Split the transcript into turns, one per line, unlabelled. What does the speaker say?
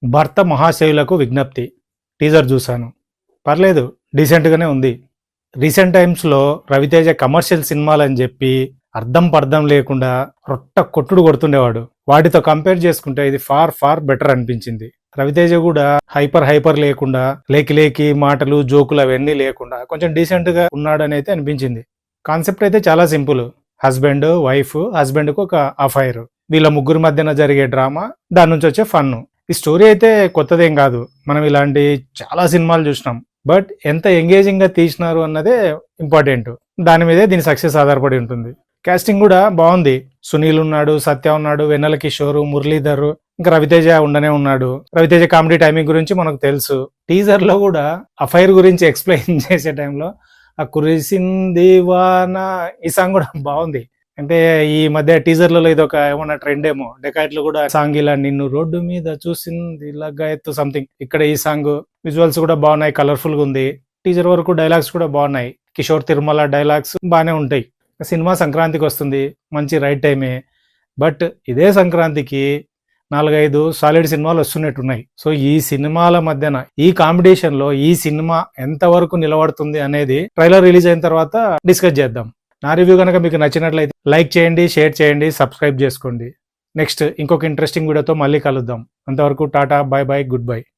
భర్త మహాశయులకు విజ్ఞప్తి టీజర్ చూశాను. పర్లేదు, డీసెంట్గానే ఉంది. రీసెంట్ టైమ్స్లో రవితేజ కమర్షియల్ సినిమాలని చెప్పి అర్థం పర్థం లేకుండా రొట్ట కొట్టుడు కొడుతుండేవాడు. వాటితో కంపేర్ చేసుకుంటే ఇది ఫార్ బెటర్ అనిపించింది. రవితేజ కూడా హైపర్ లేకుండా లేకి మాటలు జోకులు అవన్నీ లేకుండా కొంచెం డీసెంట్ గా ఉన్నాడని అయితే అనిపించింది. కాన్సెప్ట్ అయితే చాలా సింపుల్. హస్బెండ్ వైఫ్, హస్బెండ్ కు ఒక అఫైర్, వీళ్ళ ముగ్గురు మధ్యన జరిగే డ్రామా, దాని నుంచి వచ్చే ఫన్. ఈ స్టోరీ అయితే కొత్తదేం కాదు, మనం ఇలాంటి చాలా సినిమాలు చూసినాం. బట్ ఎంత ఎంగేజింగ్ గా తీసినారు అన్నదే ఇంపార్టెంట్. దాని మీదే దీని సక్సెస్ ఆధారపడి ఉంటుంది. కాస్టింగ్ కూడా బాగుంది. సునీల్ ఉన్నాడు, సత్య ఉన్నాడు, వెన్నెల కిషోర్, మురళీధర్, ఇంకా రవితేజ ఉండనే ఉన్నాడు. రవితేజ కామెడీ టైమింగ్ గురించి మనకు తెలుసు. టీజర్ లో కూడా అఫైర్ గురించి ఎక్స్ప్లెయిన్ చేసే టైంలో ఆ కురిసింది వాన ఈ సాంగ్ కూడా బాగుంది. అంటే ఈ మధ్య టీజర్లలో ఇది ఒక ఏమన్నా ట్రెండ్ ఏమో, డెకాయిట్లు కూడా సాంగ్ ఇలా నిన్ను రోడ్డు మీద చూసింది ఇలాగా ఎత్తు సంథింగ్. ఇక్కడ ఈ సాంగ్ విజువల్స్ కూడా బాగున్నాయి, కలర్ఫుల్ గా ఉంది. టీజర్ వరకు డైలాగ్స్ కూడా బాగున్నాయి. కిషోర్ తిరుమల డైలాగ్స్ బాగానే ఉంటాయి. సినిమా సంక్రాంతికి వస్తుంది, మంచి రైట్ టైమే. బట్ ఇదే సంక్రాంతికి 4-5 సాలిడ్ సినిమాలు వస్తున్నట్టున్నాయి. సో ఈ సినిమాల మధ్యన ఈ కాంపిటీషన్ లో ఈ సినిమా ఎంత వరకు నిలబడుతుంది అనేది ట్రైలర్ రిలీజ్ అయిన తర్వాత డిస్కస్ చేద్దాం. నా రివ్యూ కనుక మీకు నచ్చినట్లయితే లైక్ చేయండి, షేర్ చేయండి, సబ్స్క్రైబ్ చేసుకోండి. నెక్స్ట్ ఇంకొక ఇంట్రెస్టింగ్ వీడియోతో మళ్ళీ కలుద్దాం. అంతవరకు Tata, by by, good bye.